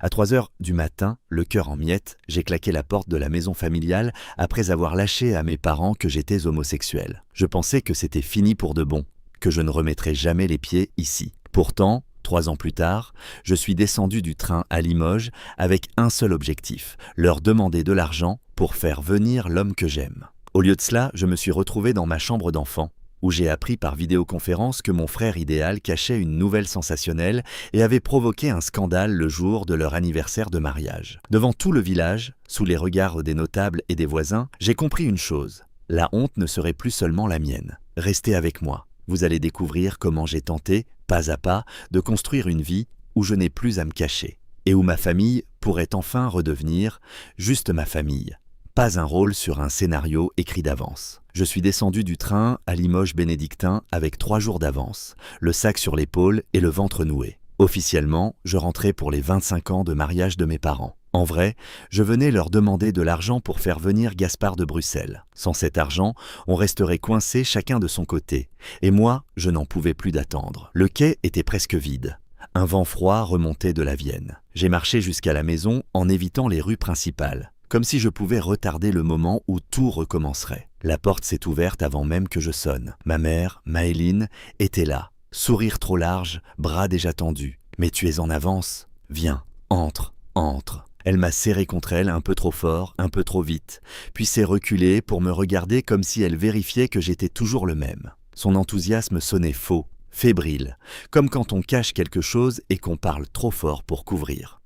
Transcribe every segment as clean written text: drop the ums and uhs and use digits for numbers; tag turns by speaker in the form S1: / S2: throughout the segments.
S1: À 3 heures du matin, le cœur en miettes, j'ai claqué la porte de la maison familiale après avoir lâché à mes parents que j'étais homosexuel. Je pensais que c'était fini pour de bon, que je ne remettrais jamais les pieds ici. Pourtant, 3 ans plus tard, je suis descendu du train à Limoges avec un seul objectif, leur demander de l'argent pour faire venir l'homme que j'aime. Au lieu de cela, je me suis retrouvé dans ma chambre d'enfant, où j'ai appris par vidéoconférence que mon frère idéal cachait une nouvelle sensationnelle et avait provoqué un scandale le jour de leur anniversaire de mariage. Devant tout le village, sous les regards des notables et des voisins, j'ai compris une chose. La honte ne serait plus seulement la mienne. Restez avec moi. Vous allez découvrir comment j'ai tenté, pas à pas, de construire une vie où je n'ai plus à me cacher et où ma famille pourrait enfin redevenir juste ma famille. Pas un rôle sur un scénario écrit d'avance. Je suis descendu du train à Limoges bénédictin avec 3 jours d'avance, le sac sur l'épaule et le ventre noué. Officiellement, je rentrais pour les 25 ans de mariage de mes parents. En vrai, je venais leur demander de l'argent pour faire venir Gaspard de Bruxelles. Sans cet argent, on resterait coincés chacun de son côté. Et moi, je n'en pouvais plus d'attendre. Le quai était presque vide. Un vent froid remontait de la Vienne. J'ai marché jusqu'à la maison en évitant les rues principales, comme si je pouvais retarder le moment où tout recommencerait. La porte s'est ouverte avant même que je sonne. Ma mère, Maëline, était là. Sourire trop large, bras déjà tendus. « Mais tu es en avance. Viens, entre, entre. » Elle m'a serré contre elle un peu trop fort, un peu trop vite, puis s'est reculée pour me regarder comme si elle vérifiait que j'étais toujours le même. Son enthousiasme sonnait faux, fébrile, comme quand on cache quelque chose et qu'on parle trop fort pour couvrir.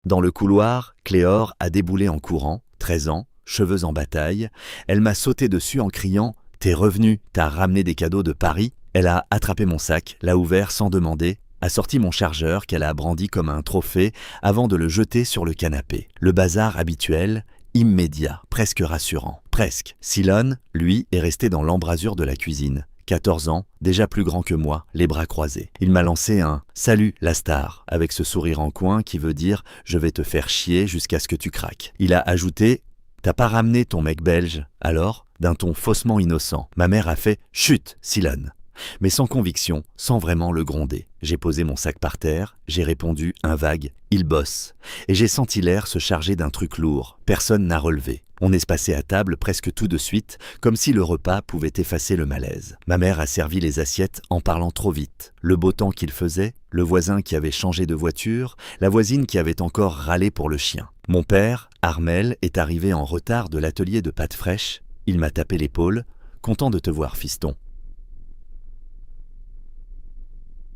S1: Dans le couloir, Cléore a déboulé en courant, 13 ans, cheveux en bataille. Elle m'a sauté dessus en criant « T'es revenu, t'as ramené des cadeaux de Paris ?» Elle a attrapé mon sac, l'a ouvert sans demander, a sorti mon chargeur qu'elle a brandi comme un trophée avant de le jeter sur le canapé. Le bazar habituel, immédiat, presque rassurant. Presque. Silone, lui, est resté dans l'embrasure de la cuisine. 14 ans, déjà plus grand que moi, les bras croisés. Il m'a lancé un « Salut, la star » avec ce sourire en coin qui veut dire « Je vais te faire chier jusqu'à ce que tu craques ». Il a ajouté « T'as pas ramené ton mec belge, alors ?» d'un ton faussement innocent. Ma mère a fait « Chut, Silone !» mais sans conviction, sans vraiment le gronder. J'ai posé mon sac par terre, j'ai répondu un vague « Il bosse » et j'ai senti l'air se charger d'un truc lourd. Personne n'a relevé. On est passé à table presque tout de suite, comme si le repas pouvait effacer le malaise. Ma mère a servi les assiettes en parlant trop vite. Le beau temps qu'il faisait, le voisin qui avait changé de voiture, la voisine qui avait encore râlé pour le chien. Mon père, Armel, est arrivé en retard de l'atelier de pâtes fraîches. Il m'a tapé l'épaule. « Content de te voir, fiston. »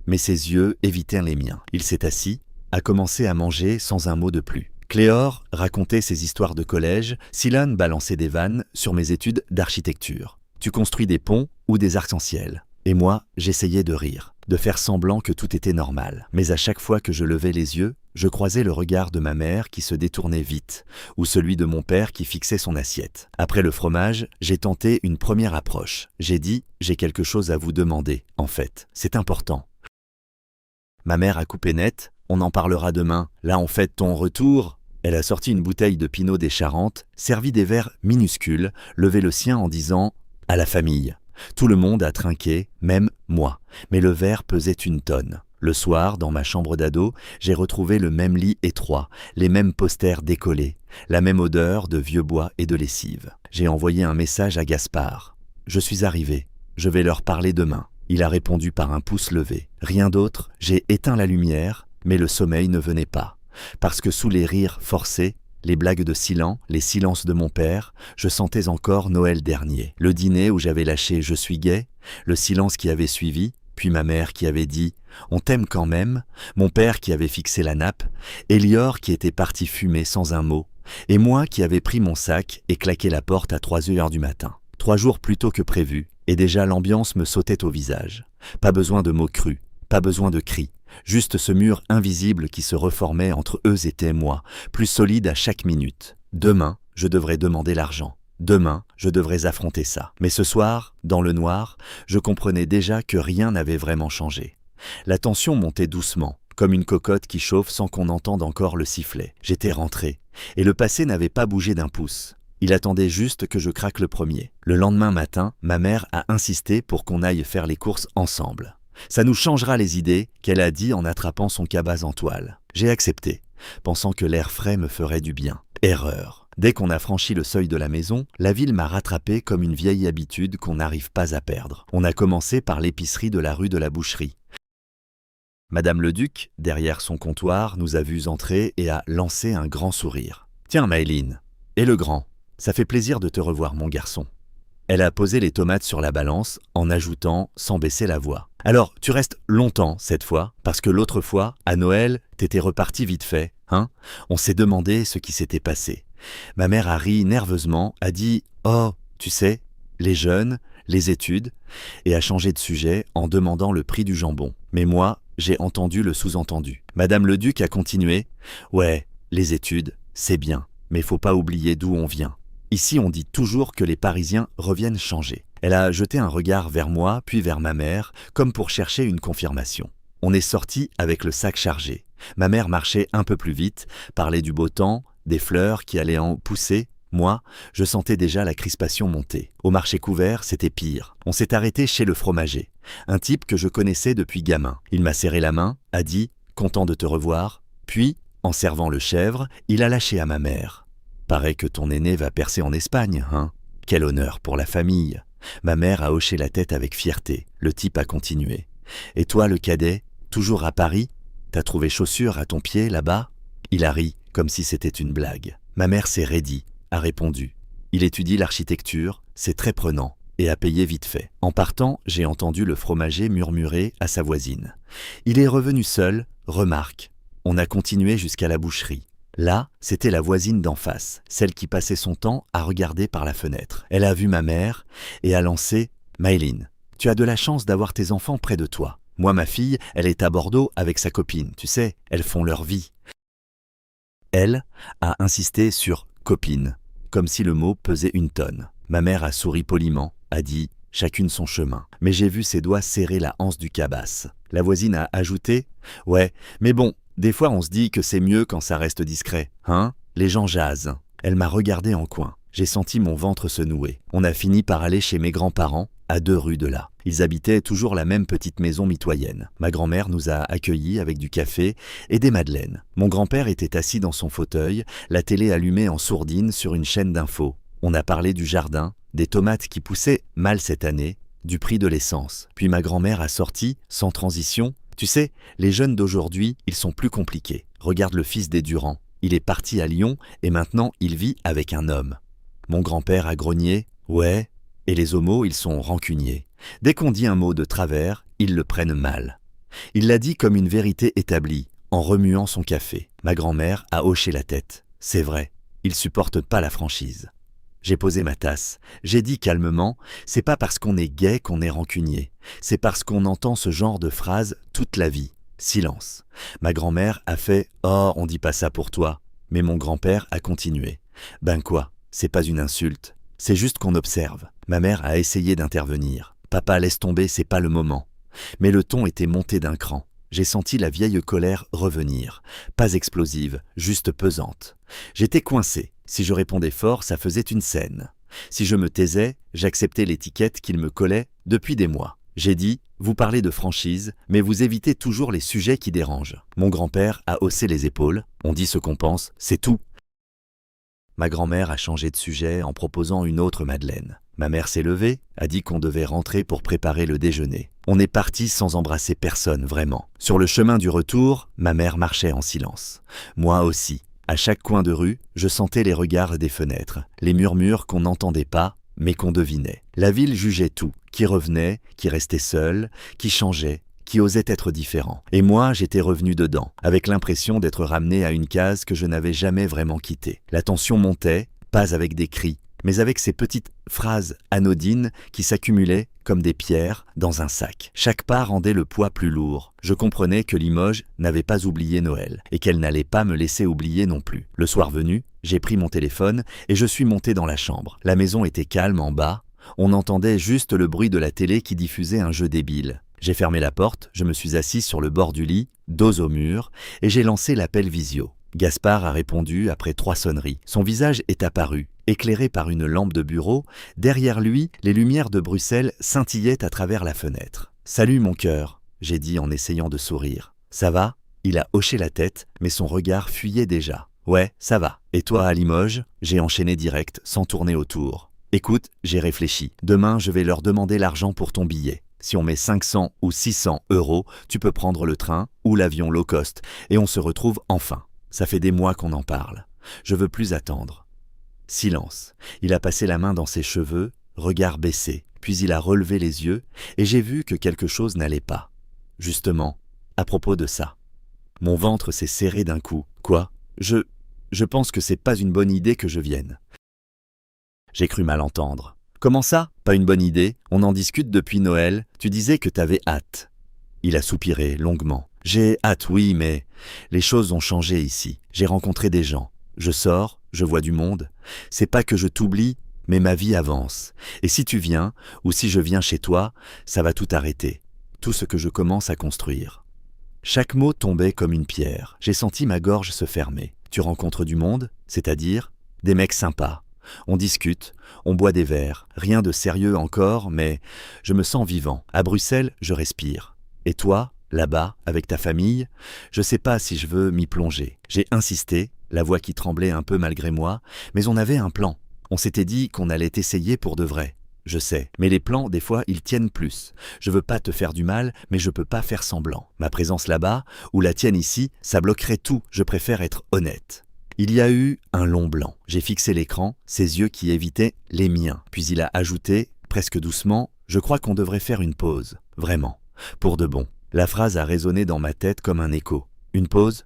S1: Mais ses yeux évitèrent les miens. Il s'est assis, a commencé à manger sans un mot de plus. Cléore racontait ses histoires de collège, Silone balançait des vannes sur mes études d'architecture. Tu construis des ponts ou des arcs-en-ciel. Et moi, j'essayais de rire, de faire semblant que tout était normal. Mais à chaque fois que je levais les yeux, je croisais le regard de ma mère qui se détournait vite, ou celui de mon père qui fixait son assiette. Après le fromage, j'ai tenté une première approche. J'ai dit « J'ai quelque chose à vous demander, en fait. C'est important. » Ma mère a coupé net, on en parlera demain. Là, en fait, ton retour. Elle a sorti une bouteille de Pinot des Charentes, servi des verres minuscules, levé le sien en disant « À la famille ». Tout le monde a trinqué, même moi, mais le verre pesait 1 tonne. Le soir, dans ma chambre d'ado, j'ai retrouvé le même lit étroit, les mêmes posters décollés, la même odeur de vieux bois et de lessive. J'ai envoyé un message à Gaspard. « Je suis arrivé, je vais leur parler demain. » Il a répondu par un pouce levé. Rien d'autre, j'ai éteint la lumière, mais le sommeil ne venait pas. Parce que sous les rires forcés, les blagues de Silan, les silences de mon père, je sentais encore Noël dernier. Le dîner où j'avais lâché « Je suis gay », le silence qui avait suivi, puis ma mère qui avait dit « On t'aime quand même », mon père qui avait fixé la nappe, Élior qui était parti fumer sans un mot, et moi qui avais pris mon sac et claqué la porte à 3 heures du matin. 3 jours plus tôt que prévu, et déjà l'ambiance me sautait au visage. Pas besoin de mots crus, pas besoin de cris, juste ce mur invisible qui se reformait entre eux et moi, plus solide à chaque minute. Demain, je devrais demander l'argent. Demain, je devrais affronter ça. Mais ce soir, dans le noir, je comprenais déjà que rien n'avait vraiment changé. La tension montait doucement, comme une cocotte qui chauffe sans qu'on entende encore le sifflet. J'étais rentré, et le passé n'avait pas bougé d'un pouce. Il attendait juste que je craque le premier. Le lendemain matin, ma mère a insisté pour qu'on aille faire les courses ensemble. Ça nous changera les idées, qu'elle a dit en attrapant son cabas en toile. J'ai accepté, pensant que l'air frais me ferait du bien. Erreur. Dès qu'on a franchi le seuil de la maison, la ville m'a rattrapé comme une vieille habitude qu'on n'arrive pas à perdre. On a commencé par l'épicerie de la rue de la Boucherie. Madame le Duc, derrière son comptoir, nous a vus entrer et a lancé un grand sourire. « Tiens, Maëline, et le grand, ça fait plaisir de te revoir, mon garçon. » Elle a posé les tomates sur la balance en ajoutant sans baisser la voix. « Alors, tu restes longtemps cette fois, parce que l'autre fois, à Noël, t'étais reparti vite fait, hein ?» On s'est demandé ce qui s'était passé. Ma mère a ri nerveusement, a dit « Oh, tu sais, les jeunes, les études », et a changé de sujet en demandant le prix du jambon. Mais moi, j'ai entendu le sous-entendu. Madame le Duc a continué « Ouais, les études, c'est bien, mais faut pas oublier d'où on vient. Ici, on dit toujours que les Parisiens reviennent changés. » Elle a jeté un regard vers moi, puis vers ma mère, comme pour chercher une confirmation. On est sorti avec le sac chargé. Ma mère marchait un peu plus vite, parlait du beau temps, des fleurs qui allaient en pousser. Moi, je sentais déjà la crispation monter. Au marché couvert, c'était pire. On s'est arrêté chez le fromager, un type que je connaissais depuis gamin. Il m'a serré la main, a dit « Content de te revoir », puis, en servant le chèvre, il a lâché à ma mère. « Paraît que ton aîné va percer en Espagne, hein ? Quel honneur pour la famille !» Ma mère a hoché la tête avec fierté. Le type a continué. « Et toi, le cadet, toujours à Paris ? T'as trouvé chaussures à ton pied, là-bas ?» Il a ri, comme si c'était une blague. Ma mère s'est raidie, a répondu. Il étudie l'architecture, c'est très prenant, et a payé vite fait. En partant, j'ai entendu le fromager murmurer à sa voisine. Il est revenu seul, remarque. On a continué jusqu'à la boucherie. Là, c'était la voisine d'en face, celle qui passait son temps à regarder par la fenêtre. Elle a vu ma mère et a lancé « Maëline, tu as de la chance d'avoir tes enfants près de toi. Moi, ma fille, elle est à Bordeaux avec sa copine, tu sais, elles font leur vie. » Elle a insisté sur « copine », comme si le mot pesait une tonne. Ma mère a souri poliment, a dit « chacune son chemin ». Mais j'ai vu ses doigts serrer la anse du cabas. La voisine a ajouté « ouais, mais bon, des fois on se dit que c'est mieux quand ça reste discret, hein ? Les gens jasent. » Elle m'a regardé en coin. J'ai senti mon ventre se nouer. On a fini par aller chez mes grands-parents, à 2 rues de là. Ils habitaient toujours la même petite maison mitoyenne. Ma grand-mère nous a accueillis avec du café et des madeleines. Mon grand-père était assis dans son fauteuil, la télé allumée en sourdine sur une chaîne d'infos. On a parlé du jardin, des tomates qui poussaient mal cette année, du prix de l'essence. Puis ma grand-mère a sorti, sans transition, « Tu sais, les jeunes d'aujourd'hui, ils sont plus compliqués. Regarde le fils des Durand. Il est parti à Lyon et maintenant il vit avec un homme. » Mon grand-père a grogné « Ouais, et les homos, ils sont rancuniers. Dès qu'on dit un mot de travers, ils le prennent mal. » Il l'a dit comme une vérité établie, en remuant son café. Ma grand-mère a hoché la tête. « C'est vrai, ils supportent pas la franchise. » J'ai posé ma tasse. J'ai dit calmement « C'est pas parce qu'on est gay qu'on est rancunier. C'est parce qu'on entend ce genre de phrase toute la vie. » Silence. Ma grand-mère a fait « Oh, on dit pas ça pour toi. » Mais mon grand-père a continué. « Ben quoi, c'est pas une insulte. C'est juste qu'on observe. » Ma mère a essayé d'intervenir. « Papa, laisse tomber, c'est pas le moment. » Mais le ton était monté d'un cran. J'ai senti la vieille colère revenir. Pas explosive, juste pesante. J'étais coincé. Si je répondais fort, ça faisait une scène. Si je me taisais, j'acceptais l'étiquette qu'il me collait depuis des mois. J'ai dit « Vous parlez de franchise, mais vous évitez toujours les sujets qui dérangent. » Mon grand-père a haussé les épaules. On dit ce qu'on pense, c'est tout. Ma grand-mère a changé de sujet en proposant une autre madeleine. Ma mère s'est levée, a dit qu'on devait rentrer pour préparer le déjeuner. On est parti sans embrasser personne, vraiment. Sur le chemin du retour, ma mère marchait en silence. Moi aussi. À chaque coin de rue, je sentais les regards des fenêtres, les murmures qu'on n'entendait pas, mais qu'on devinait. La ville jugeait tout, qui revenait, qui restait seul, qui changeait, qui osait être différent. Et moi, j'étais revenu dedans, avec l'impression d'être ramené à une case que je n'avais jamais vraiment quittée. La tension montait, pas avec des cris, mais avec ces petites phrases anodines qui s'accumulaient comme des pierres dans un sac. Chaque pas rendait le poids plus lourd. Je comprenais que Limoges n'avait pas oublié Noël et qu'elle n'allait pas me laisser oublier non plus. Le soir venu, j'ai pris mon téléphone et je suis monté dans la chambre. La maison était calme en bas. On entendait juste le bruit de la télé qui diffusait un jeu débile. J'ai fermé la porte, je me suis assis sur le bord du lit, dos au mur, et j'ai lancé l'appel visio. Gaspard a répondu après 3 sonneries. Son visage est apparu, éclairé par une lampe de bureau. Derrière lui, les lumières de Bruxelles scintillaient à travers la fenêtre. « Salut mon cœur !» j'ai dit en essayant de sourire. Ça va? Il a hoché la tête, mais son regard fuyait déjà. Ouais, ça va. Et toi à Limoges? J'ai enchaîné direct, sans tourner autour. Écoute, j'ai réfléchi. Demain, je vais leur demander l'argent pour ton billet. Si on met 500 ou 600 euros, tu peux prendre le train ou l'avion low cost et on se retrouve enfin. Ça fait des mois qu'on en parle. Je veux plus attendre. Silence. Il a passé la main dans ses cheveux, regard baissé, puis il a relevé les yeux et j'ai vu que quelque chose n'allait pas. Justement, à propos de ça. Mon ventre s'est serré d'un coup. Quoi? Je pense que c'est pas une bonne idée que je vienne. J'ai cru mal entendre. Comment ça? Pas une bonne idée? On en discute depuis Noël. Tu disais que t'avais hâte. Il a soupiré longuement. J'ai hâte, oui, mais les choses ont changé ici. J'ai rencontré des gens. Je sors, je vois du monde. C'est pas que je t'oublie, mais ma vie avance. Et si tu viens, ou si je viens chez toi, ça va tout arrêter. Tout ce que je commence à construire. Chaque mot tombait comme une pierre. J'ai senti ma gorge se fermer. Tu rencontres du monde, c'est-à-dire des mecs sympas. On discute, on boit des verres, rien de sérieux encore, mais je me sens vivant. À Bruxelles, je respire. Et toi, là-bas, avec ta famille, je sais pas si je veux m'y plonger. J'ai insisté, la voix qui tremblait un peu malgré moi, mais on avait un plan. On s'était dit qu'on allait essayer pour de vrai. Je sais, mais les plans, des fois, ils tiennent plus. Je veux pas te faire du mal, mais je peux pas faire semblant. Ma présence là-bas, ou la tienne ici, ça bloquerait tout. Je préfère être honnête. Il y a eu un long blanc. J'ai fixé l'écran, ses yeux qui évitaient les miens. Puis il a ajouté, presque doucement, « Je crois qu'on devrait faire une pause. Vraiment. Pour de bon. » La phrase a résonné dans ma tête comme un écho. Une pause?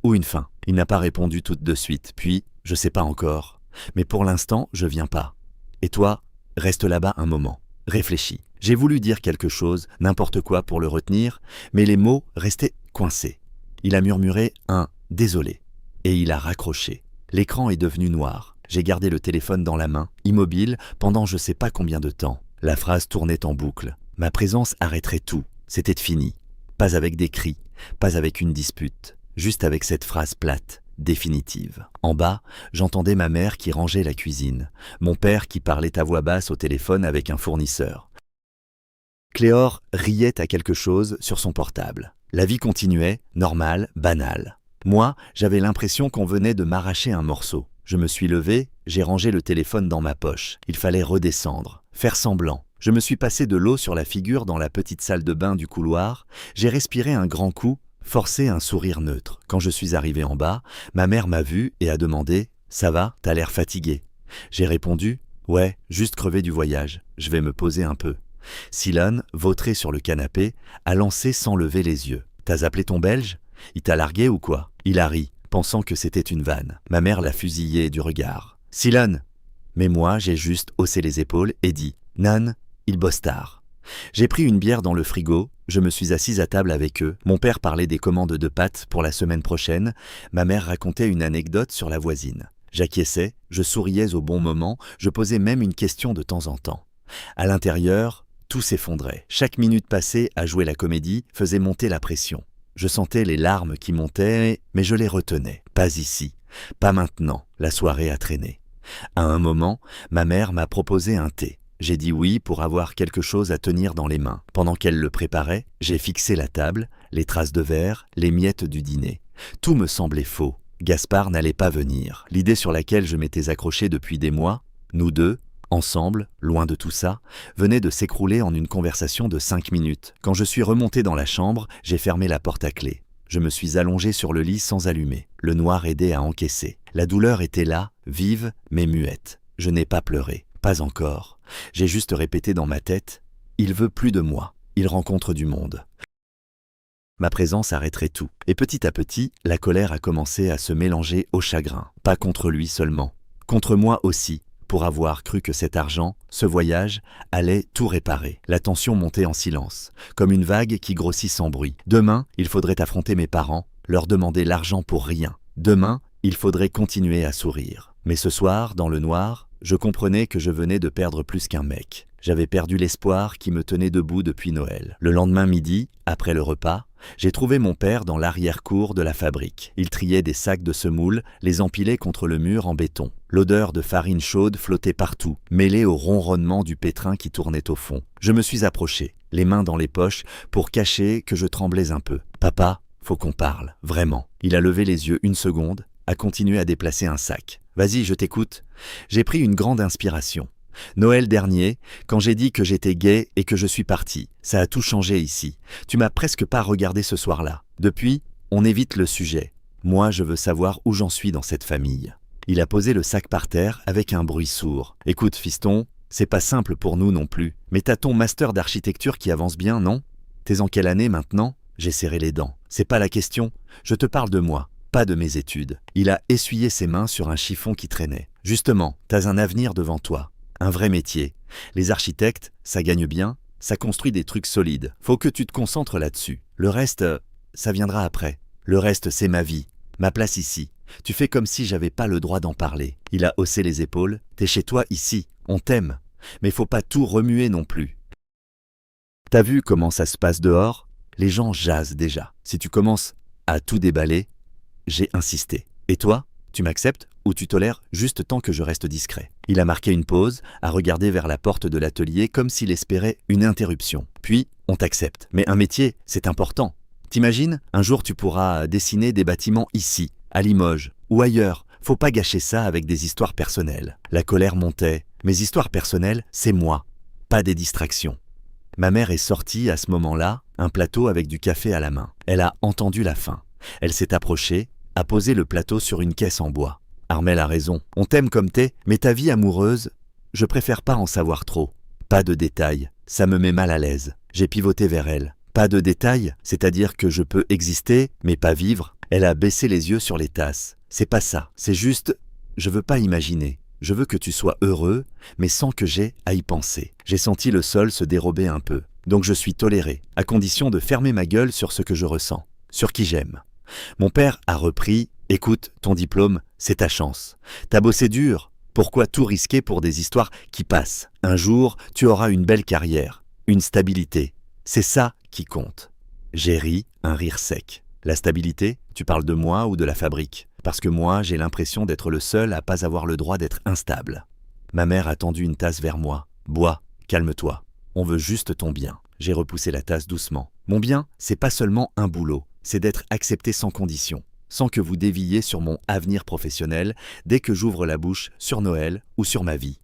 S1: Ou une fin? Il n'a pas répondu tout de suite. Puis, je sais pas encore. Mais pour l'instant, je viens pas. Et toi, reste là-bas un moment. Réfléchis. J'ai voulu dire quelque chose, n'importe quoi pour le retenir, mais les mots restaient coincés. Il a murmuré un « désolé ». Et il a raccroché. L'écran est devenu noir. J'ai gardé le téléphone dans la main, immobile, pendant je sais pas combien de temps. La phrase tournait en boucle. Ma présence arrêterait tout. C'était fini. Pas avec des cris, pas avec une dispute. Juste avec cette phrase plate, définitive. En bas, j'entendais ma mère qui rangeait la cuisine. Mon père qui parlait à voix basse au téléphone avec un fournisseur. Cléor riait à quelque chose sur son portable. La vie continuait, normale, banale. Moi, j'avais l'impression qu'on venait de m'arracher un morceau. Je me suis levé, j'ai rangé le téléphone dans ma poche. Il fallait redescendre, faire semblant. Je me suis passé de l'eau sur la figure dans la petite salle de bain du couloir. J'ai respiré un grand coup, forcé un sourire neutre. Quand je suis arrivé en bas, ma mère m'a vu et a demandé « Ça va, t'as l'air fatigué ?» J'ai répondu « Ouais, juste crevé du voyage. Je vais me poser un peu. » Silone, vautré sur le canapé, a lancé sans lever les yeux. « T'as appelé ton Belge ? Il t'a largué ou quoi ?» Il a ri, pensant que c'était une vanne. Ma mère l'a fusillé du regard. « Silone !» Mais moi, j'ai juste haussé les épaules et dit « Nan, il bosse tard. » J'ai pris une bière dans le frigo, je me suis assise à table avec eux. Mon père parlait des commandes de pâtes pour la semaine prochaine. Ma mère racontait une anecdote sur la voisine. J'acquiesçais, je souriais au bon moment, je posais même une question de temps en temps. À l'intérieur, tout s'effondrait. Chaque minute passée à jouer la comédie faisait monter la pression. Je sentais les larmes qui montaient, mais je les retenais. Pas ici, pas maintenant, la soirée a traîné. À un moment, ma mère m'a proposé un thé. J'ai dit oui pour avoir quelque chose à tenir dans les mains. Pendant qu'elle le préparait, j'ai fixé la table, les traces de verre, les miettes du dîner. Tout me semblait faux. Gaspard n'allait pas venir. L'idée sur laquelle je m'étais accroché depuis des mois, nous deux, ensemble, loin de tout ça, venait de s'écrouler en une conversation de 5 minutes. Quand je suis remonté dans la chambre, j'ai fermé la porte à clé. Je me suis allongé sur le lit sans allumer. Le noir aidait à encaisser. La douleur était là, vive, mais muette. Je n'ai pas pleuré. Pas encore. J'ai juste répété dans ma tête « Il veut plus de moi. Il rencontre du monde. » Ma présence arrêterait tout. Et petit à petit, la colère a commencé à se mélanger au chagrin. Pas contre lui seulement. Contre moi aussi. Pour avoir cru que cet argent, ce voyage, allait tout réparer. La tension montait en silence, comme une vague qui grossit sans bruit. Demain, il faudrait affronter mes parents, leur demander l'argent pour rien. Demain, il faudrait continuer à sourire. Mais ce soir, dans le noir, je comprenais que je venais de perdre plus qu'un mec. J'avais perdu l'espoir qui me tenait debout depuis Noël. Le lendemain midi, après le repas, J'ai trouvé mon père dans l'arrière-cour de la fabrique. Il triait des sacs de semoule, les empilait contre le mur en béton. L'odeur de farine chaude flottait partout, mêlée au ronronnement du pétrin qui tournait au fond. Je me suis approché, les mains dans les poches, pour cacher que je tremblais un peu. « Papa, faut qu'on parle, vraiment. » Il a levé les yeux une seconde, a continué à déplacer un sac. « Vas-y, je t'écoute. » J'ai pris une grande inspiration. Noël dernier, quand j'ai dit que j'étais gay et que je suis parti, ça a tout changé ici. Tu m'as presque pas regardé ce soir-là. Depuis, on évite le sujet. Moi, je veux savoir où j'en suis dans cette famille. Il a posé le sac par terre avec un bruit sourd. « Écoute, fiston, c'est pas simple pour nous non plus. Mais t'as ton master d'architecture qui avance bien, non? T'es en quelle année maintenant? » J'ai serré les dents. « C'est pas la question. Je te parle de moi, pas de mes études. » Il a essuyé ses mains sur un chiffon qui traînait. « Justement, t'as un avenir devant toi. Un vrai métier. Les architectes, ça gagne bien, ça construit des trucs solides. Faut que tu te concentres là-dessus. Le reste, ça viendra après. Le reste, c'est ma vie, ma place ici. Tu fais comme si j'avais pas le droit d'en parler. » Il a haussé les épaules. « T'es chez toi ici, on t'aime. Mais faut pas tout remuer non plus. T'as vu comment ça se passe dehors? Les gens jasent déjà. Si tu commences à tout déballer, j'ai insisté. Et toi, tu m'acceptes ou tu tolères juste tant que je reste discret? » Il a marqué une pause, a regardé vers la porte de l'atelier comme s'il espérait une interruption. Puis, on t'accepte. Mais un métier, c'est important. T'imagines, un jour tu pourras dessiner des bâtiments ici, à Limoges, ou ailleurs. Faut pas gâcher ça avec des histoires personnelles. La colère montait. Mes histoires personnelles, c'est moi, pas des distractions. Ma mère est sortie à ce moment-là, un plateau avec du café à la main. Elle a entendu la fin. Elle s'est approchée, a posé le plateau sur une caisse en bois. « Armelle a raison, on t'aime comme t'es, mais ta vie amoureuse, je préfère pas en savoir trop. Pas de détails, ça me met mal à l'aise. » J'ai pivoté vers elle. « Pas de détails, c'est-à-dire que je peux exister, mais pas vivre ?» Elle a baissé les yeux sur les tasses. « C'est pas ça, c'est juste, je veux pas imaginer. Je veux que tu sois heureux, mais sans que j'aie à y penser. » J'ai senti le sol se dérober un peu. Donc je suis toléré, à condition de fermer ma gueule sur ce que je ressens, sur qui j'aime. Mon père a repris. « Écoute, ton diplôme, c'est ta chance. T'as bossé dur. Pourquoi tout risquer pour des histoires qui passent? Un jour, tu auras une belle carrière, une stabilité. C'est ça qui compte. » J'ai ri, un rire sec. « La stabilité? Tu parles de moi ou de la fabrique? Parce que moi, j'ai l'impression d'être le seul à pas avoir le droit d'être instable. » Ma mère a tendu une tasse vers moi. « Bois, calme-toi. On veut juste ton bien. » J'ai repoussé la tasse doucement. « Mon bien, c'est pas seulement un boulot, c'est d'être accepté sans condition. Sans que vous déviez sur mon avenir professionnel dès que j'ouvre la bouche sur Noël ou sur ma vie. »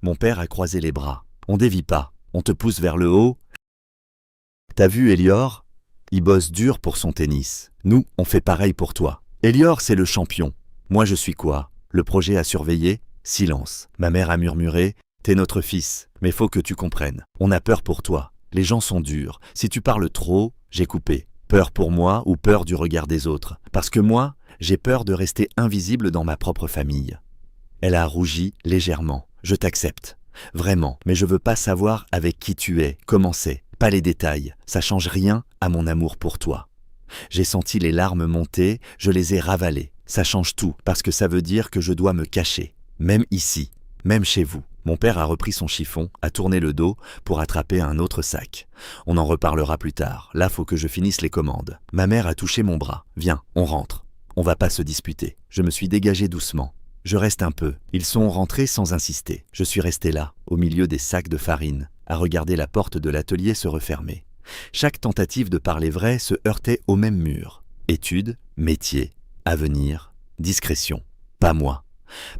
S1: Mon père a croisé les bras. « On dévie pas, on te pousse vers le haut. T'as vu Elior? Il bosse dur pour son tennis. Nous, on fait pareil pour toi. Elior, c'est le champion. Moi, je suis quoi? Le projet à surveiller? » Silence. Ma mère a murmuré. « T'es notre fils, mais faut que tu comprennes. On a peur pour toi. Les gens sont durs. Si tu parles trop, » j'ai coupé. Peur pour moi ou peur du regard des autres? Parce que moi, j'ai peur de rester invisible dans ma propre famille. Elle a rougi légèrement. « Je t'accepte. Vraiment, mais je veux pas savoir avec qui tu es, comment c'est, pas les détails. Ça change rien à mon amour pour toi. » J'ai senti les larmes monter, je les ai ravalées. Ça change tout, parce que ça veut dire que je dois me cacher. Même ici, même chez vous. Mon père a repris son chiffon, a tourné le dos pour attraper un autre sac. « On en reparlera plus tard. Là, faut que je finisse les commandes. » Ma mère a touché mon bras. « Viens, on rentre. On va pas se disputer. » Je me suis dégagé doucement. « Je reste un peu. » Ils sont rentrés sans insister. Je suis resté là, au milieu des sacs de farine, à regarder la porte de l'atelier se refermer. Chaque tentative de parler vrai se heurtait au même mur. Études, métier, avenir, discrétion. Pas moi.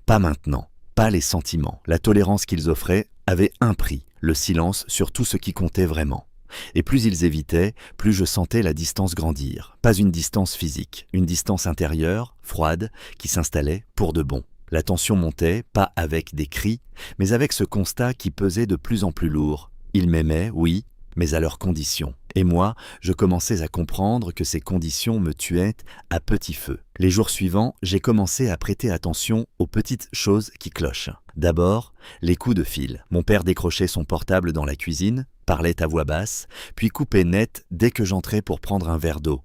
S1: Pas maintenant. Pas les sentiments. La tolérance qu'ils offraient avait un prix, le silence sur tout ce qui comptait vraiment. Et plus ils évitaient, plus je sentais la distance grandir. Pas une distance physique, une distance intérieure, froide, qui s'installait pour de bon. La tension montait, pas avec des cris, mais avec ce constat qui pesait de plus en plus lourd. Ils m'aimaient, oui, mais à leurs conditions. Et moi, je commençais à comprendre que ces conditions me tuaient à petit feu. Les jours suivants, j'ai commencé à prêter attention aux petites choses qui clochent. D'abord, les coups de fil. Mon père décrochait son portable dans la cuisine, parlait à voix basse, puis coupait net dès que j'entrais pour prendre un verre d'eau.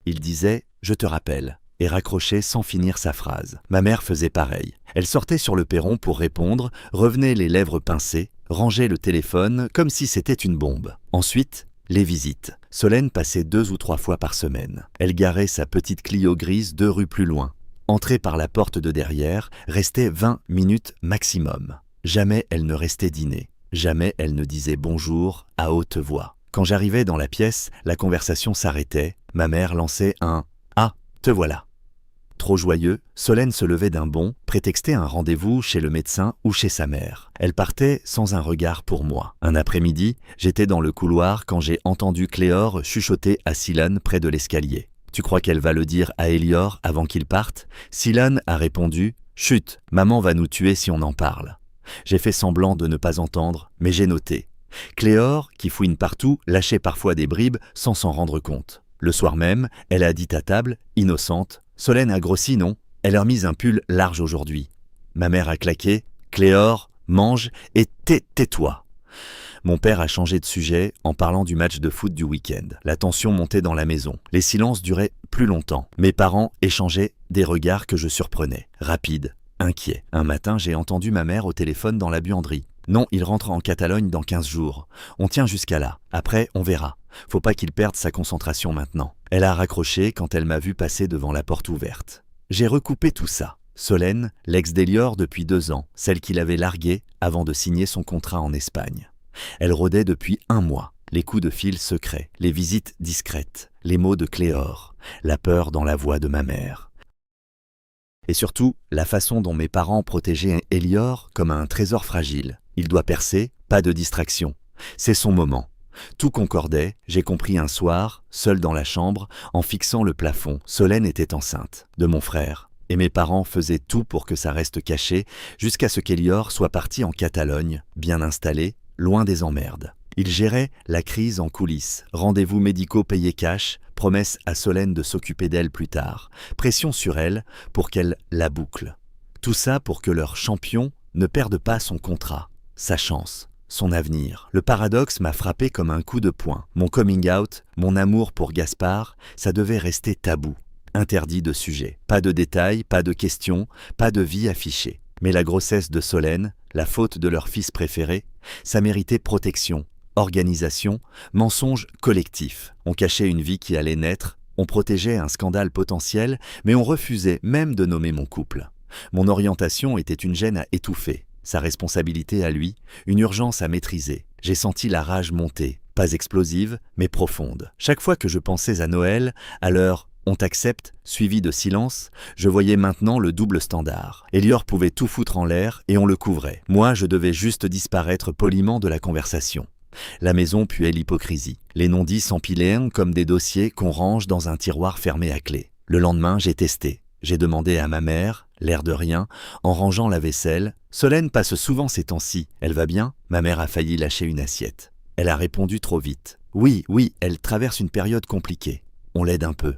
S1: Il disait « Je te rappelle » et raccrochait sans finir sa phrase. Ma mère faisait pareil. Elle sortait sur le perron pour répondre, revenait les lèvres pincées, rangeait le téléphone comme si c'était une bombe. Ensuite, Les visites. Solène passait 2 ou 3 fois par semaine. Elle garait sa petite Clio grise 2 rues plus loin. Entrait par la porte de derrière, restait 20 minutes maximum. Jamais elle ne restait dîner. Jamais elle ne disait bonjour à haute voix. Quand j'arrivais dans la pièce, la conversation s'arrêtait. Ma mère lançait un « Ah, te voilà ». Trop joyeux, Solène se levait d'un bond, prétextait un rendez-vous chez le médecin ou chez sa mère. Elle partait sans un regard pour moi. Un après-midi, j'étais dans le couloir quand j'ai entendu Cléor chuchoter à Silane près de l'escalier. « Tu crois qu'elle va le dire à Élior avant qu'il parte ?» Silane a répondu « Chut, maman va nous tuer si on en parle. » J'ai fait semblant de ne pas entendre, mais j'ai noté. Cléor, qui fouine partout, lâchait parfois des bribes sans s'en rendre compte. Le soir même, elle a dit à table, innocente, « Solène a grossi, non? Elle a remis un pull large aujourd'hui. » Ma mère a claqué, « Cléor, mange et tais-toi !» Mon père a changé de sujet en parlant du match de foot du week-end. La tension montait dans la maison. Les silences duraient plus longtemps. Mes parents échangeaient des regards que je surprenais, rapides, inquiets. Un matin, j'ai entendu ma mère au téléphone dans la buanderie. « Non, il rentre en Catalogne dans 15 jours. On tient jusqu'à là. Après, on verra. Faut pas qu'il perde sa concentration maintenant. » Elle a raccroché quand elle m'a vu passer devant la porte ouverte. J'ai recoupé tout ça. Solène, l'ex d'Élior depuis 2 ans, celle qu'il avait larguée avant de signer son contrat en Espagne. Elle rôdait depuis 1 mois. Les coups de fil secrets, les visites discrètes, les mots de Cléor, la peur dans la voix de ma mère. Et surtout, la façon dont mes parents protégeaient Élior comme un trésor fragile. Il doit percer, pas de distraction. C'est son moment. Tout concordait, j'ai compris un soir, seul dans la chambre, en fixant le plafond. Solène était enceinte, de mon frère, et mes parents faisaient tout pour que ça reste caché, jusqu'à ce qu'Élior soit parti en Catalogne, bien installé, loin des emmerdes. Il gérait la crise en coulisses, rendez-vous médicaux payés cash, promesse à Solène de s'occuper d'elle plus tard, pression sur elle pour qu'elle la boucle. Tout ça pour que leur champion ne perde pas son contrat, sa chance, son avenir. Le paradoxe m'a frappé comme un coup de poing. Mon coming out, mon amour pour Gaspard, ça devait rester tabou, interdit de sujet. Pas de détails, pas de questions, pas de vie affichée. Mais la grossesse de Solène, la faute de leur fils préféré, ça méritait protection, organisation, mensonge collectif. On cachait une vie qui allait naître, on protégeait un scandale potentiel, mais on refusait même de nommer mon couple. Mon orientation était une gêne à étouffer. Sa responsabilité à lui, une urgence à maîtriser. J'ai senti la rage monter, pas explosive, mais profonde. Chaque fois que je pensais à Noël, à l'heure « on t'accepte » suivi de silence, je voyais maintenant le double standard. Élior pouvait tout foutre en l'air et on le couvrait. Moi, je devais juste disparaître poliment de la conversation. La maison puait l'hypocrisie. Les non-dits s'empilaient comme des dossiers qu'on range dans un tiroir fermé à clé. Le lendemain, j'ai testé. J'ai demandé à ma mère, l'air de rien, en rangeant la vaisselle. « Solène passe souvent ces temps-ci. Elle va bien ?» Ma mère a failli lâcher une assiette. Elle a répondu trop vite. « Oui, elle traverse une période compliquée. On l'aide un peu. »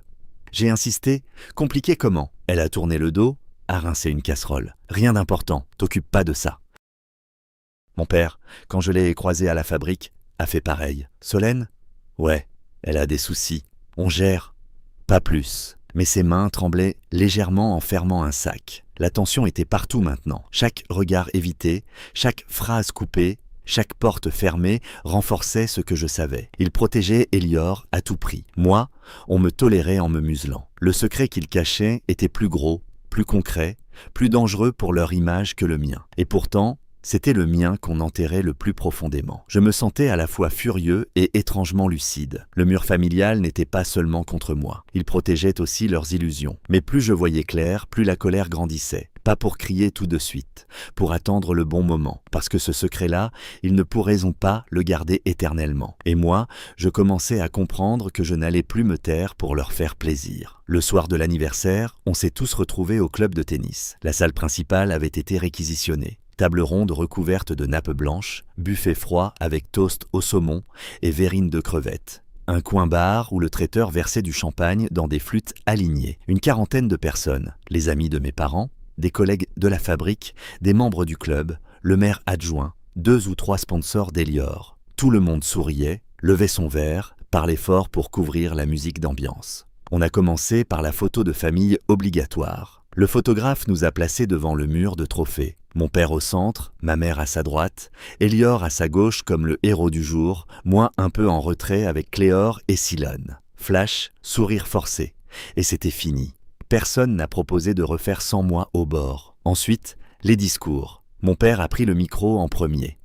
S1: J'ai insisté. « Compliqué comment ?» Elle a tourné le dos, a rincé une casserole. « Rien d'important, t'occupe pas de ça. » Mon père, quand je l'ai croisé à la fabrique, a fait pareil. « Solène ?» « Ouais, elle a des soucis. On gère. » Pas plus. Mais ses mains tremblaient légèrement en fermant un sac. La tension était partout maintenant. Chaque regard évité, chaque phrase coupée, chaque porte fermée renforçait ce que je savais. Il protégeait Élior à tout prix. Moi, on me tolérait en me muselant. Le secret qu'il cachait était plus gros, plus concret, plus dangereux pour leur image que le mien. Et pourtant, c'était le mien qu'on enterrait le plus profondément. Je me sentais à la fois furieux et étrangement lucide. Le mur familial n'était pas seulement contre moi. Il protégeait aussi leurs illusions. Mais plus je voyais clair, plus la colère grandissait. Pas pour crier tout de suite, pour attendre le bon moment. Parce que ce secret-là, ils ne pourraient pas le garder éternellement. Et moi, je commençais à comprendre que je n'allais plus me taire pour leur faire plaisir. Le soir de l'anniversaire, on s'est tous retrouvés au club de tennis. La salle principale avait été réquisitionnée. Table ronde recouverte de nappes blanches, buffet froid avec toast au saumon et verrine de crevettes. Un coin bar où le traiteur versait du champagne dans des flûtes alignées. Une quarantaine de personnes, les amis de mes parents, des collègues de la fabrique, des membres du club, le maire adjoint, 2 ou 3 sponsors d'Élior. Tout le monde souriait, levait son verre, parlait fort pour couvrir la musique d'ambiance. On a commencé par la photo de famille obligatoire. Le photographe nous a placés devant le mur de trophées. Mon père au centre, ma mère à sa droite, Élior à sa gauche comme le héros du jour, moi un peu en retrait avec Cléor et Silone. Flash, sourire forcé. Et c'était fini. Personne n'a proposé de refaire sans moi au bord. Ensuite, les discours. Mon père a pris le micro en premier.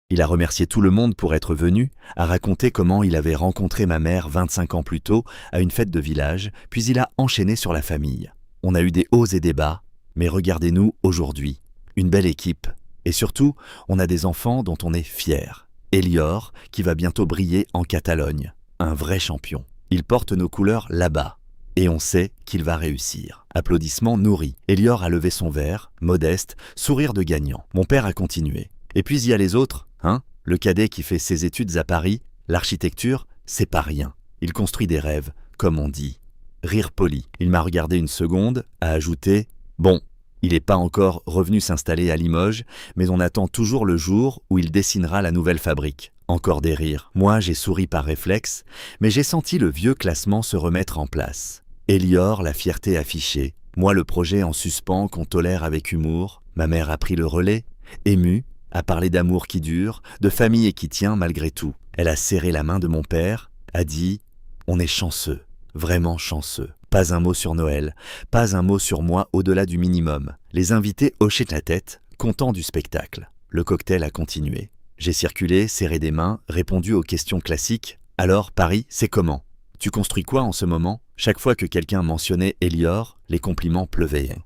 S1: Il a remercié tout le monde pour être venu, a raconté comment il avait rencontré ma mère 25 ans plus tôt à une fête de village, puis il a enchaîné sur la famille. On a eu des hauts et des bas, mais regardez-nous aujourd'hui. Une belle équipe. Et surtout, on a des enfants dont on est fier. Élior, qui va bientôt briller en Catalogne. Un vrai champion. Il porte nos couleurs là-bas. Et on sait qu'il va réussir. Applaudissements nourris. Élior a levé son verre, modeste, sourire de gagnant. Mon père a continué. Et puis il y a les autres, hein? Le cadet qui fait ses études à Paris, l'architecture, c'est pas rien. Il construit des rêves, comme on dit. Rire poli. Il m'a regardé une seconde, a ajouté « Bon, il n'est pas encore revenu s'installer à Limoges, mais on attend toujours le jour où il dessinera la nouvelle fabrique. » Encore des rires. Moi, j'ai souri par réflexe, mais j'ai senti le vieux classement se remettre en place. Élior, la fierté affichée. Moi, le projet en suspens qu'on tolère avec humour. Ma mère a pris le relais, émue, a parlé d'amour qui dure, de famille et qui tient malgré tout. Elle a serré la main de mon père, a dit « On est chanceux, vraiment chanceux. » Pas un mot sur Noël, pas un mot sur moi au-delà du minimum. Les invités hochaient la tête, contents du spectacle. Le cocktail a continué. J'ai circulé, serré des mains, répondu aux questions classiques. « Alors, Paris, c'est comment? Tu construis quoi en ce moment ?» Chaque fois que quelqu'un mentionnait Élior, les compliments pleuvaient.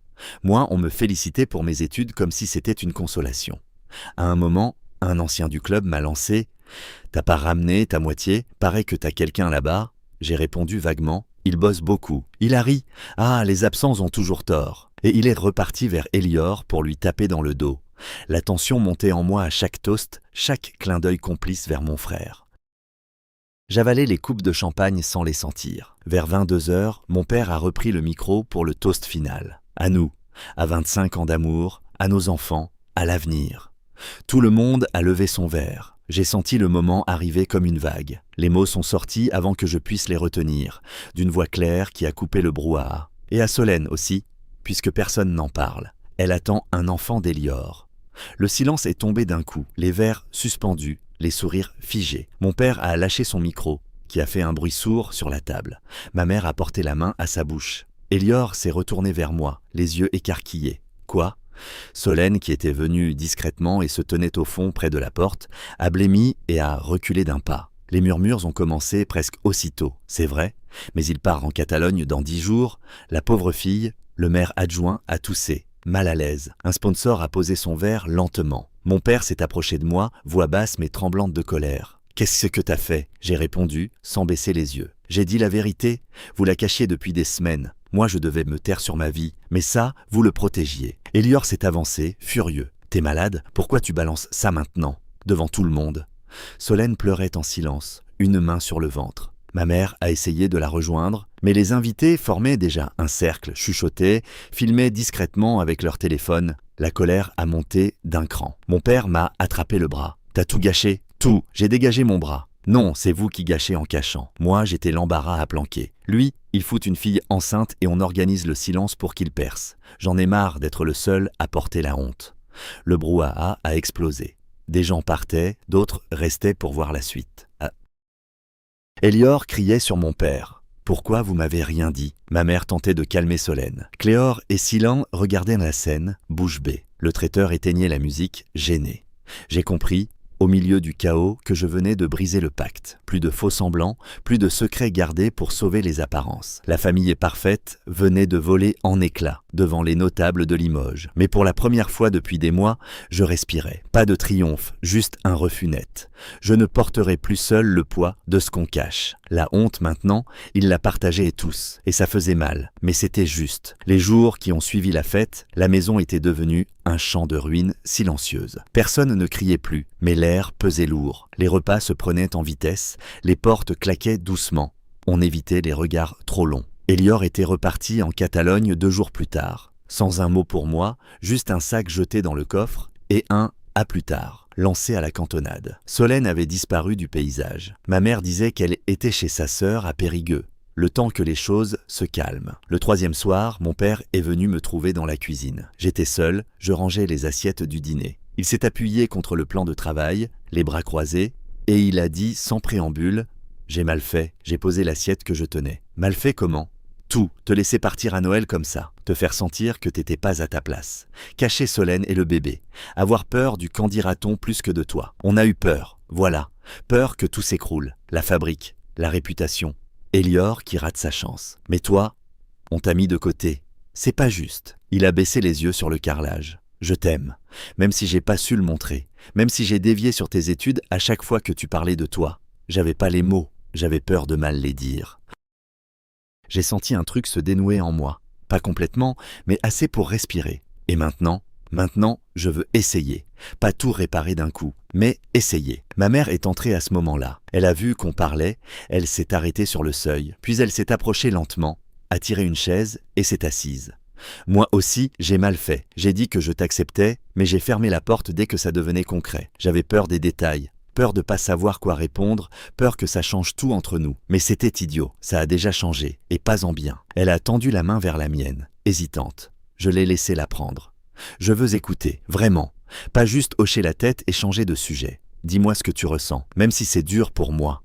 S1: Moi, on me félicitait pour mes études comme si c'était une consolation. À un moment, un ancien du club m'a lancé « T'as pas ramené ta moitié? Paraît que t'as quelqu'un là-bas ?» J'ai répondu vaguement « Il bosse beaucoup. » Il a ri « Ah, les absents ont toujours tort. » Et il est reparti vers Élior pour lui taper dans le dos. La tension montait en moi à chaque toast, chaque clin d'œil complice vers mon frère. J'avalais les coupes de champagne sans les sentir. Vers 22h, mon père a repris le micro pour le toast final. À nous, à 25 ans d'amour, à nos enfants, à l'avenir. Tout le monde a levé son verre. J'ai senti le moment arriver comme une vague. Les mots sont sortis avant que je puisse les retenir, d'une voix claire qui a coupé le brouhaha. Et à Solène aussi, puisque personne n'en parle. Elle attend un enfant d'Élior. Le silence est tombé d'un coup, les verres suspendus, les sourires figés. Mon père a lâché son micro, qui a fait un bruit sourd sur la table. Ma mère a porté la main à sa bouche. Élior s'est retourné vers moi, les yeux écarquillés. Quoi ? Solène, qui était venue discrètement et se tenait au fond près de la porte, a blêmi et a reculé d'un pas. Les murmures ont commencé presque aussitôt, c'est vrai, mais il part en Catalogne dans 10 jours. La pauvre fille, le maire adjoint, a toussé, mal à l'aise. Un sponsor a posé son verre lentement. Mon père s'est approché de moi, voix basse mais tremblante de colère. « Qu'est-ce que t'as fait ?» J'ai répondu, sans baisser les yeux. « J'ai dit la vérité. Vous la cachiez depuis des semaines. Moi, je devais me taire sur ma vie. Mais ça, vous le protégiez. » Élior s'est avancé, furieux. « T'es malade? Pourquoi tu balances ça maintenant? Devant tout le monde. » Solène pleurait en silence, une main sur le ventre. Ma mère a essayé de la rejoindre, mais les invités formaient déjà un cercle, chuchotaient, filmaient discrètement avec leur téléphone. La colère a monté d'un cran. Mon père m'a attrapé le bras. « T'as tout gâché? Tout. J'ai dégagé mon bras. » « Non, c'est vous qui gâchez en cachant. Moi, j'étais l'embarras à planquer. Lui, il fout une fille enceinte et on organise le silence pour qu'il perce. J'en ai marre d'être le seul à porter la honte. » Le brouhaha a explosé. Des gens partaient, d'autres restaient pour voir la suite. Élior criait sur mon père. « Pourquoi vous m'avez rien dit ?» Ma mère tentait de calmer Solène. Cléor et Silent regardaient la scène, bouche bée. Le traiteur éteignait la musique, gêné. J'ai compris, au milieu du chaos, que je venais de briser le pacte. Plus de faux semblants, plus de secrets gardés pour sauver les apparences. La famille est parfaite venait de voler en éclats devant les notables de Limoges. Mais pour la première fois depuis des mois, je respirais. Pas de triomphe, juste un refus net. Je ne porterai plus seul le poids de ce qu'on cache. La honte maintenant, ils la partageaient tous. Et ça faisait mal, mais c'était juste. Les jours qui ont suivi la fête, la maison était devenue un champ de ruines silencieuses. Personne ne criait plus, mais l'air pesait lourd. Les repas se prenaient en vitesse, les portes claquaient doucement. On évitait les regards trop longs. Élior était reparti en Catalogne 2 jours plus tard. Sans un mot pour moi, juste un sac jeté dans le coffre et un « à plus tard » lancé à la cantonade. Solène avait disparu du paysage. Ma mère disait qu'elle était chez sa sœur à Périgueux. le temps que les choses se calment. Le troisième soir, mon père est venu me trouver dans la cuisine. J'étais seul, je rangeais les assiettes du dîner. Il s'est appuyé contre le plan de travail, les bras croisés, et il a dit sans préambule « J'ai mal fait, j'ai posé l'assiette que je tenais. » Mal fait comment ? Tout, te laisser partir à Noël comme ça, te faire sentir que t'étais pas à ta place, cacher Solène et le bébé, avoir peur du qu'en dira-t-on plus que de toi. On a eu peur, voilà, peur que tout s'écroule, la fabrique, la réputation, Elior qui rate sa chance. Mais toi, on t'a mis de côté, c'est pas juste. Il a baissé les yeux sur le carrelage. Je t'aime, même si j'ai pas su le montrer, même si j'ai dévié sur tes études à chaque fois que tu parlais de toi. J'avais pas les mots, j'avais peur de mal les dire. J'ai senti un truc se dénouer en moi. Pas complètement, mais assez pour respirer. Et maintenant, je veux essayer. Pas tout réparer d'un coup, mais essayer. Ma mère est entrée à ce moment-là. Elle a vu qu'on parlait, elle s'est arrêtée sur le seuil, puis elle s'est approchée lentement, a tiré une chaise et s'est assise. Moi aussi, j'ai mal fait. J'ai dit que je t'acceptais, mais j'ai fermé la porte dès que ça devenait concret. J'avais peur des détails. Peur de pas savoir quoi répondre, peur que ça change tout entre nous. Mais c'était idiot, ça a déjà changé, et pas en bien. Elle a tendu la main vers la mienne, hésitante. Je l'ai laissée la prendre. Je veux écouter, vraiment. Pas juste hocher la tête et changer de sujet. Dis-moi ce que tu ressens, même si c'est dur pour moi.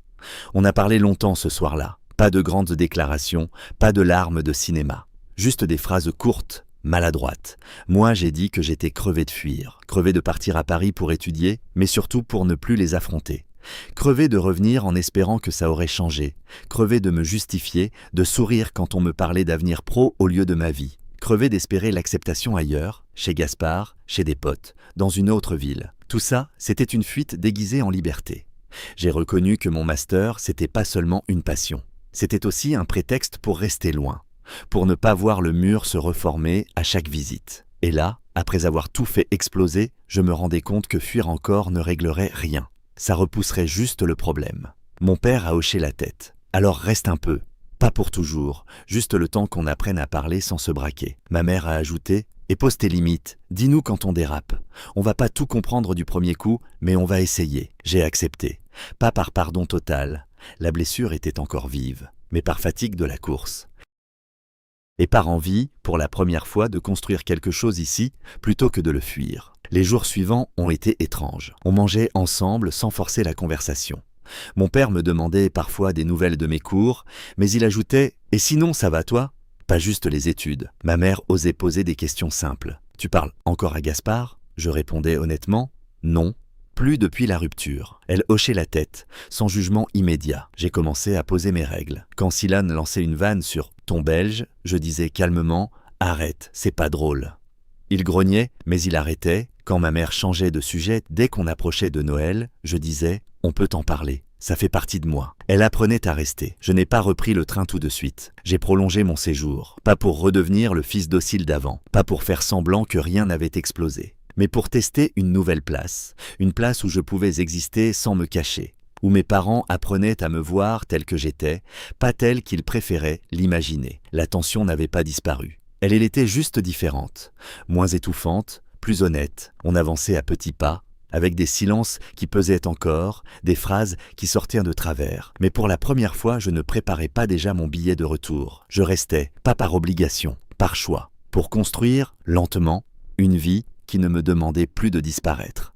S1: On a parlé longtemps ce soir-là. Pas de grandes déclarations, pas de larmes de cinéma. Juste des phrases courtes, maladroite. Moi, j'ai dit que j'étais crevé de fuir, crevé de partir à Paris pour étudier, mais surtout pour ne plus les affronter. Crevé de revenir en espérant que ça aurait changé. Crevé de me justifier, de sourire quand on me parlait d'avenir pro au lieu de ma vie. Crevé d'espérer l'acceptation ailleurs, chez Gaspard, chez des potes, dans une autre ville. Tout ça, c'était une fuite déguisée en liberté. J'ai reconnu que mon master, c'était pas seulement une passion. C'était aussi un prétexte pour rester loin. Pour ne pas voir le mur se reformer à chaque visite. Et là, après avoir tout fait exploser, je me rendais compte que fuir encore ne réglerait rien. Ça repousserait juste le problème. Mon père a hoché la tête. Alors reste un peu. Pas pour toujours, juste le temps qu'on apprenne à parler sans se braquer. Ma mère a ajouté « Et pose tes limites, dis-nous quand on dérape. On va pas tout comprendre du premier coup, mais on va essayer. » J'ai accepté. Pas par pardon total. La blessure était encore vive, mais par fatigue de la course. Et par envie, pour la première fois, de construire quelque chose ici, plutôt que de le fuir. Les jours suivants ont été étranges. On mangeait ensemble sans forcer la conversation. Mon père me demandait parfois des nouvelles de mes cours, mais il ajoutait « Et sinon, ça va toi ?» Pas juste les études. Ma mère osait poser des questions simples. « Tu parles encore à Gaspard ?» Je répondais honnêtement « Non. » Plus depuis la rupture. Elle hochait la tête, sans jugement immédiat. J'ai commencé à poser mes règles. Quand Silan lançait une vanne sur « ton belge », je disais calmement « arrête, c'est pas drôle ». Il grognait, mais il arrêtait. Quand ma mère changeait de sujet, dès qu'on approchait de Noël, je disais « on peut en parler, ça fait partie de moi ». Elle apprenait à rester. Je n'ai pas repris le train tout de suite. J'ai prolongé mon séjour. Pas pour redevenir le fils docile d'avant. Pas pour faire semblant que rien n'avait explosé. Mais pour tester une nouvelle place, une place où je pouvais exister sans me cacher, où mes parents apprenaient à me voir tel que j'étais, pas tel qu'ils préféraient l'imaginer. La tension n'avait pas disparu. Elle était juste différente, moins étouffante, plus honnête. On avançait à petits pas, avec des silences qui pesaient encore, des phrases qui sortaient de travers. Mais pour la première fois, je ne préparais pas déjà mon billet de retour. Je restais, pas par obligation, par choix, pour construire, lentement, une vie qui ne me demandait plus de disparaître.